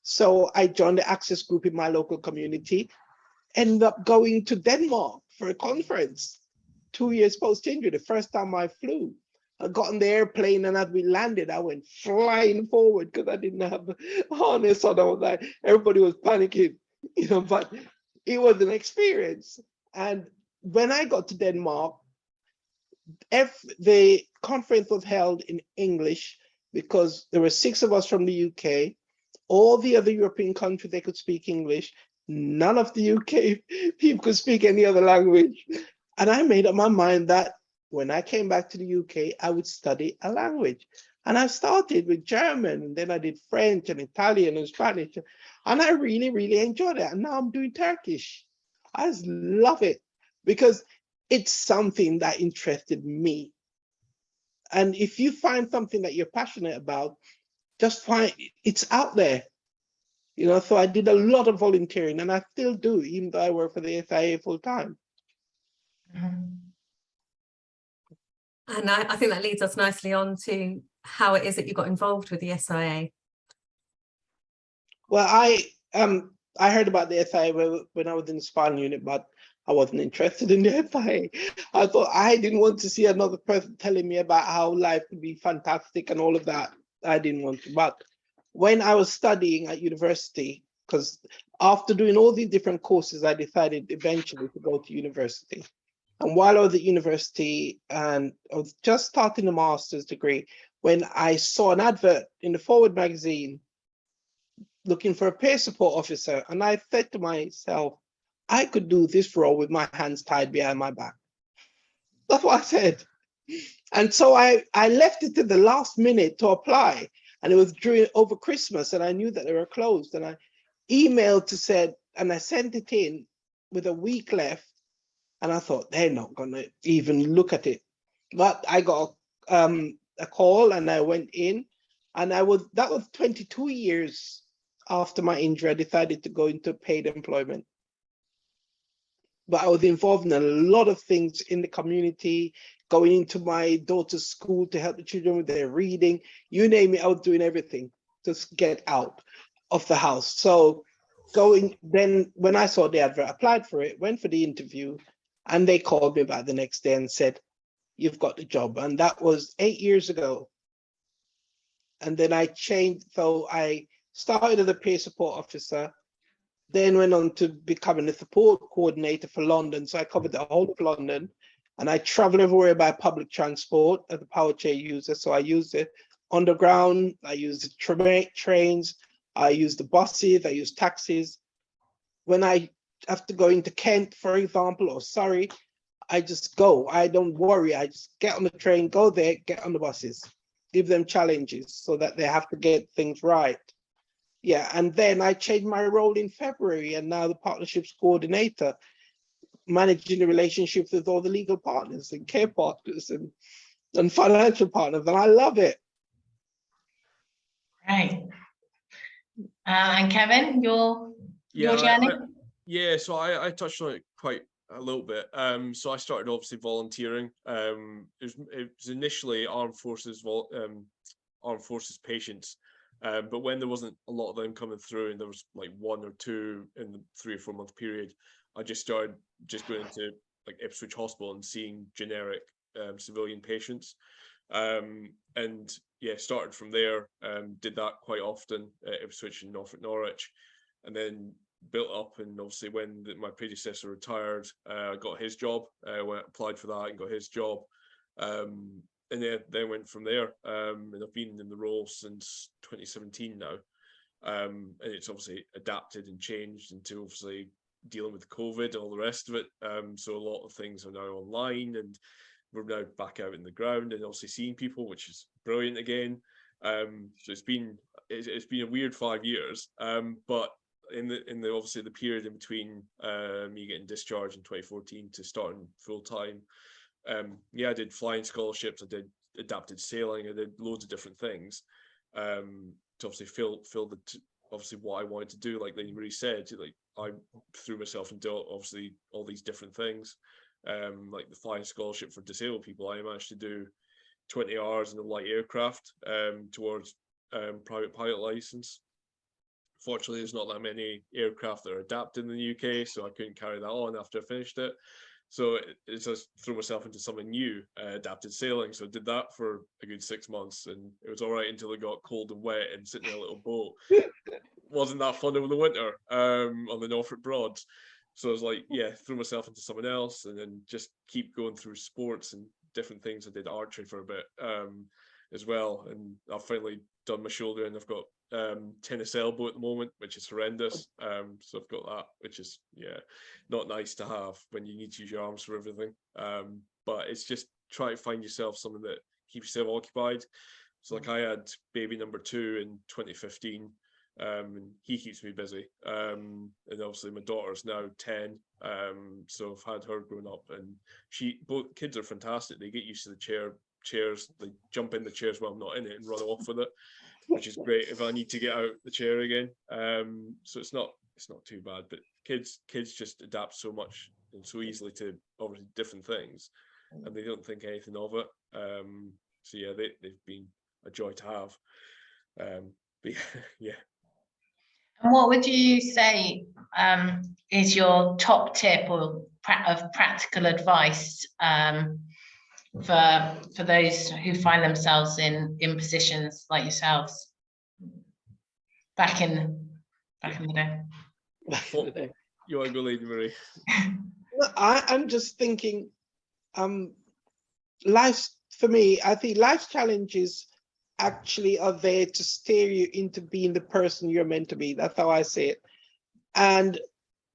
So I joined the access group in my local community, ended up going to Denmark for a conference 2 years post-injury, the first time I flew. I got on the airplane, and as we landed, I went flying forward because I didn't have a harness on. I was like, everybody was panicking, but it was an experience. And when I got to Denmark, the conference was held in English because there were 6 of us from the UK. All the other European countries, they could speak English. None of the UK people could speak any other language. And I made up my mind that when I came back to the UK, I would study a language. And I started with German, and then I did French and Italian and Spanish. And I really, really enjoyed it. And now I'm doing Turkish. I just love it because it's something that interested me. And if you find something that you're passionate about, just find it's out there. You know, so I did a lot of volunteering, and I still do, even though I work for the SIA full time. Mhm. And I think that leads us nicely on to how it is that you got involved with the SIA. Well, I heard about the SIA when I was in the spinal unit, but I wasn't interested in the SIA. I thought I didn't want to see another person telling me about how life could be fantastic and all of that. I didn't want to. But when I was studying at university, because after doing all these different courses, I decided eventually to go to university. And while I was at university and I was just starting a master's degree, when I saw an advert in the Forward magazine looking for a peer support officer, and I said to myself, I could do this role with my hands tied behind my back. That's what I said. And so I left it to the last minute to apply. And it was over Christmas, and I knew that they were closed. And I emailed to said, and I sent it in with a week left. And I thought they're not gonna even look at it. But I got a call, and I went in, and that was 22 years after my injury. I decided to go into paid employment. But I was involved in a lot of things in the community, going into my daughter's school to help the children with their reading. You name it, I was doing everything to get out of the house. So then when I saw the advert, I applied for it, went for the interview, and they called me back the next day and said, you've got the job. And that was 8 years ago. And then I changed. So I started as a peer support officer, then went on to becoming a support coordinator for London. So I covered the whole of London, and I travel everywhere by public transport as a power chair user. So I use the underground, I use the trains, I use the buses, I use taxis. When I have to go into Kent, for example, or Surrey, I just go. I don't worry. I just get on the train, go there, get on the buses, give them challenges so that they have to get things right. Yeah, and then I changed my role in February, and now the partnerships coordinator, managing the relationships with all the legal partners and care partners and financial partners, and I love it. Right. And Kevin, your journey? So I touched on it quite a little bit. So I started obviously volunteering. It was initially armed forces patients. But when there wasn't a lot of them coming through, and there was like 1 or 2 in the 3 or 4 month period, I just started going into like Ipswich Hospital and seeing generic civilian patients. And yeah, started from there. Did that quite often at Ipswich and Norwich, and then built up. And obviously, when my predecessor retired, I got his job. Applied for that and got his job. And then went from there. And I've been in the role since 2017 now. And it's obviously adapted and changed into obviously dealing with COVID and all the rest of it. So a lot of things are now online, and we're now back out in the ground and obviously seeing people, which is brilliant again. So it's been a weird 5 years. But in the obviously the period in between me getting discharged in 2014 to starting full time, I did flying scholarships, I did adapted sailing, I did loads of different things to obviously fill obviously what I wanted to do. Like Lady Marie said, like I threw myself into obviously all these different things. Like the flying scholarship for disabled people, I managed to do 20 hours in a light aircraft towards private pilot license. Fortunately, there's not that many aircraft that are adapted in the UK, so I couldn't carry that on after I finished it. So it just threw myself into something new, adapted sailing. So I did that for a good 6 months, and it was all right until it got cold and wet and sitting in a little boat. Wasn't that fun over the winter on the Norfolk Broads. So I was like, threw myself into something else, and then just keep going through sports and different things. I did archery for a bit as well, and I've finally done my shoulder, and I've got tennis elbow at the moment, which is horrendous. So I've got that, which is not nice to have when you need to use your arms for everything. But it's just try to find yourself something that keeps yourself occupied. So like I had baby number 2 in 2015. and he keeps me busy. And obviously my daughter's now 10, so I've had her growing up, and both kids are fantastic. They get used to the chairs, they jump in the chairs while I'm not in it and run off with it, which is great if I need to get out the chair again. So it's not too bad, but kids just adapt so much and so easily to obviously different things, and they don't think anything of it. So yeah, they've been a joy to have. But yeah. And what would you say is your top tip or of practical advice for those who find themselves in positions like yourselves back in the day? You want to go, Lady Marie? I'm just thinking, for me, I think life's challenges actually are there to steer you into being the person you're meant to be. That's how I see it. And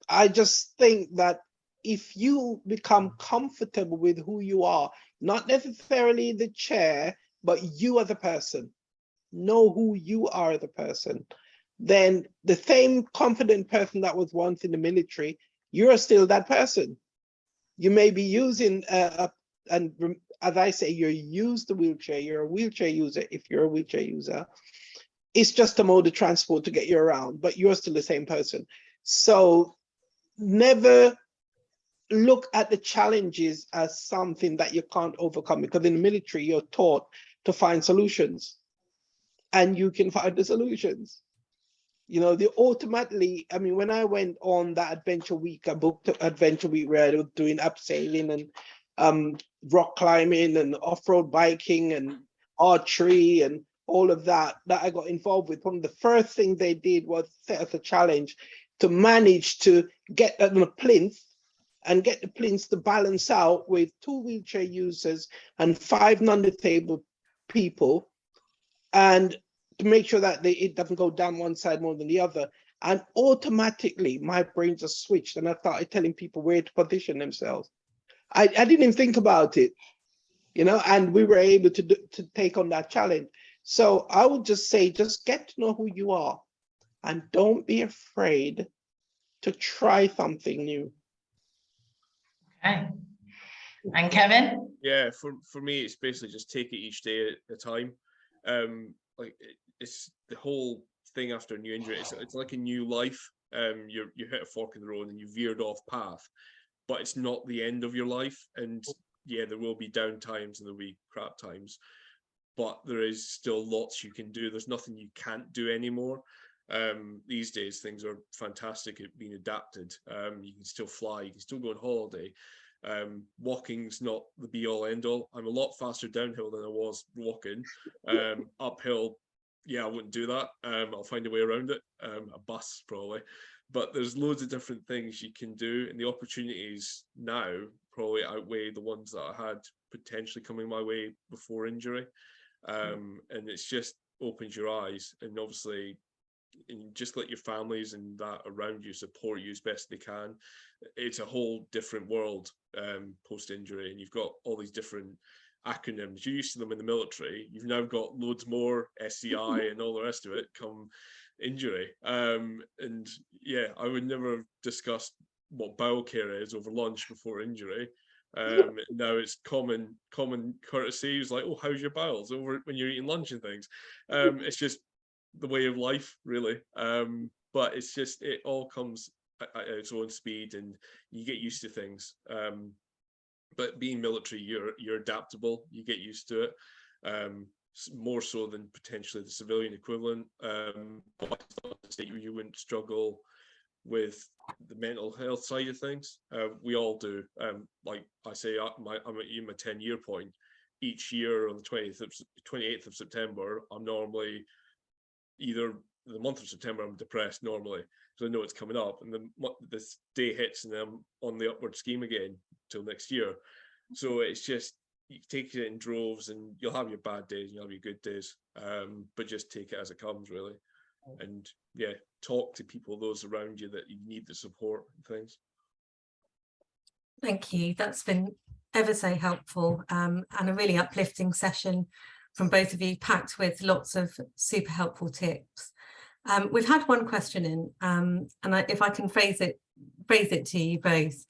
I just think that if you become comfortable with who you are, not necessarily the chair, but you as a person, know who you are as a person, then the same confident person that was once in the military, you're still that person. You may be using and as I say, you use the wheelchair, you're a wheelchair user if you're a wheelchair user. It's just a mode of transport to get you around, but you're still the same person. So never look at the challenges as something that you can't overcome, because in the military, you're taught to find solutions, and you can find the solutions. You know, they automatically, I mean, when I went on that adventure week, I booked adventure week where I was doing abseiling and rock climbing and off-road biking and archery and all of that I got involved with. One of the first things they did was set us a challenge to manage to get on a plinth and get the plinth to balance out with 2 wheelchair users and 5 non-disabled people, and to make sure that it doesn't go down one side more than the other. And automatically my brain just switched and I started telling people where to position themselves. I didn't even think about it, you know, and we were able to take on that challenge. So I would just say, just get to know who you are and don't be afraid to try something new. Okay. And Kevin? Yeah, for me, it's basically just take it each day at a time. Like it's the whole thing after a new injury. It's like a new life. You hit a fork in the road and you veered off path, but it's not the end of your life. And yeah, there will be down times and there'll be crap times, but there is still lots you can do. There's nothing you can't do anymore. These days things are fantastic at being adapted. You can still fly, you can still go on holiday. Walking's not the be all end all. I'm a lot faster downhill than I was walking. Uphill, yeah, I wouldn't do that. I'll find a way around it. A bus probably, but there's loads of different things you can do, and the opportunities now probably outweigh the ones that I had potentially coming my way before injury. And it's just opens your eyes, and obviously and just let your families and that around you support you as best they can. It's a whole different world post-injury, and you've got all these different acronyms. You're used to them in the military. You've now got loads more, SCI and all the rest of it come injury. And yeah, I would never have discussed what bowel care is over lunch before injury. Now it's common courtesy. It's like, oh, how's your bowels over when you're eating lunch and things. It's just the way of life, really. But it's just, it all comes at its own speed, and you get used to things. But being military, you're adaptable. You get used to it, more so than potentially the civilian equivalent. You wouldn't struggle with the mental health side of things. We all do. Like I say, I'm in my 10-year point. Each year on the 28th of September, I'm normally either the month of September, I'm depressed normally, so I know it's coming up, and then this day hits and I'm on the upward scheme again till next year. So it's just, you take it in droves, and you'll have your bad days and you'll have your good days, but just take it as it comes, really. And yeah, talk to people, those around you that you need the support and things. Thank you. That's been ever so helpful, and a really uplifting session from both of you, packed with lots of super helpful tips. We've had one question in, and if I can phrase it to you both.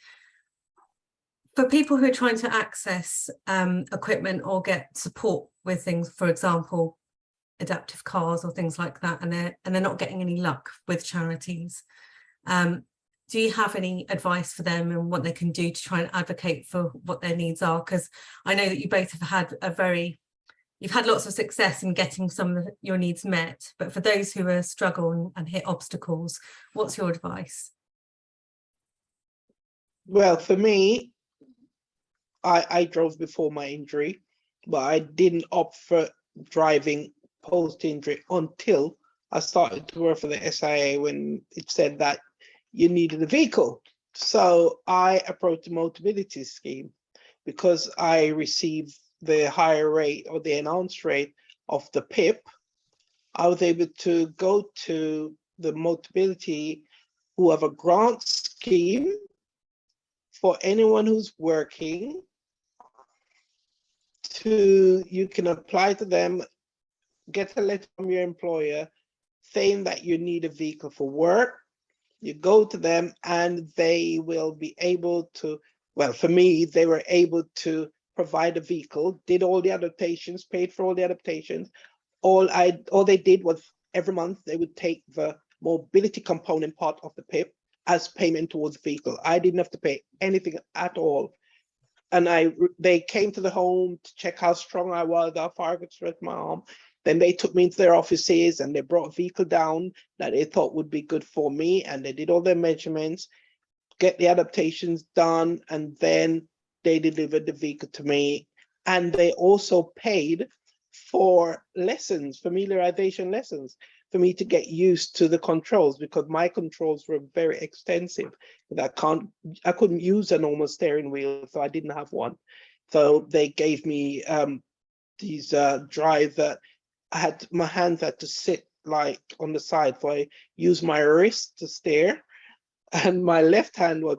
For people who are trying to access equipment or get support with things, for example, adaptive cars or things like that, and they're not getting any luck with charities, do you have any advice for them and what they can do to try and advocate for what their needs are? Because I know that you both have had you've had lots of success in getting some of your needs met, but for those who are struggling and hit obstacles, what's your advice? Well, for me, I drove before my injury, but I didn't opt for driving post-injury until I started to work for the SIA when it said that you needed a vehicle. So I approached the Motability scheme because I received the higher rate or the enhanced rate of the PIP. I was able to go to the Motability, who have a grant scheme for anyone who's working. You can apply to them, get a letter from your employer saying that you need a vehicle for work. You go to them and they will be able to, well, for me, they were able to provide a vehicle, did all the adaptations, paid for all the adaptations. All they did was every month they would take the mobility component part of the PIP as payment towards the vehicle. I didn't have to pay anything at all. And they came to the home to check how strong I was, how far I could stretch my arm. Then they took me into their offices and they brought a vehicle down that they thought would be good for me. And they did all their measurements, get the adaptations done, and then they delivered the vehicle to me. And they also paid for lessons, familiarization lessons, for me to get used to the controls, because my controls were very extensive. I couldn't use a normal steering wheel, so I didn't have one. So they gave me these drives that my hands had to sit like on the side, so I used my wrist to steer, and my left hand was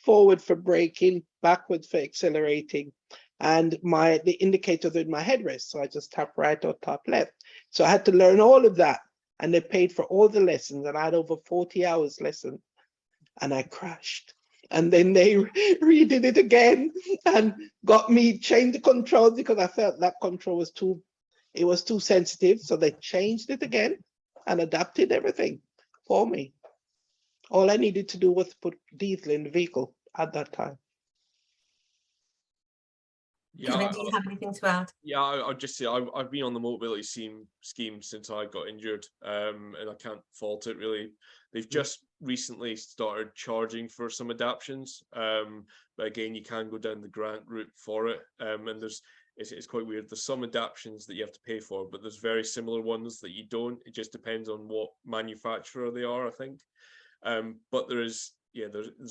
forward for braking, backwards for accelerating, and the indicators in my headrest, so I just tap right or tap left. So I had to learn all of that, and they paid for all the lessons, and I had over 40 hours lesson, and I crashed. And then they redid it again and got me change the controls, because I felt that control was too sensitive. So they changed it again and adapted everything for me. All I needed to do was put diesel in the vehicle at that time. Yeah, Kevin, do you have anything to add? Yeah, I'll just say I've been on the mobility scheme since I got injured, and I can't fault it really. They've just recently started charging for some adaptions, but again, you can go down the grant route for it, and it's quite weird. There's some adaptions that you have to pay for, but there's very similar ones that you don't. It just depends on what manufacturer they are, I think. But there's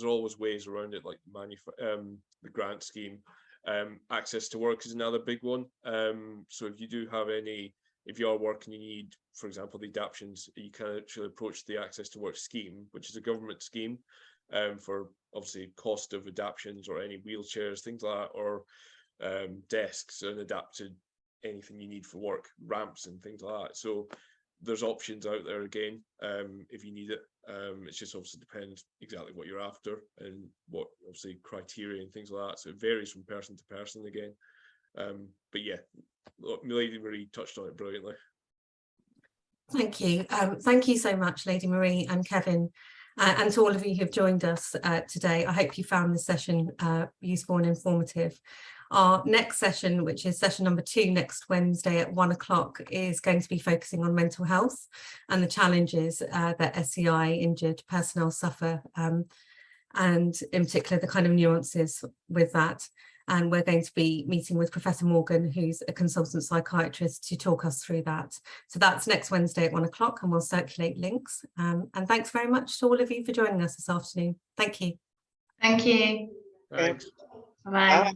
always ways around it, like the grant scheme. Access to work is another big one. So if you do have if you are working, you need, for example, the adaptions, you can actually approach the access to work scheme, which is a government scheme for obviously cost of adaptions or any wheelchairs, things like that, or desks and adapted anything you need for work, ramps and things like that. So there's options out there again if you need it. It just obviously depends exactly what you're after and what obviously criteria and things like that. So it varies from person to person again. But yeah, Lady Marie touched on it brilliantly. Thank you. Thank you so much, Lady Marie and Kevin, and to all of you who've joined us today. I hope you found this session useful and informative. Our next session, which is session number 2 next Wednesday at 1 o'clock, is going to be focusing on mental health and the challenges that SCI injured personnel suffer, and in particular the kind of nuances with that. And we're going to be meeting with Professor Morgan, who's a consultant psychiatrist, to talk us through that. So that's next Wednesday at 1 o'clock, and we'll circulate links. And thanks very much to all of you for joining us this afternoon. Thank you. Thank you. Thanks. Bye.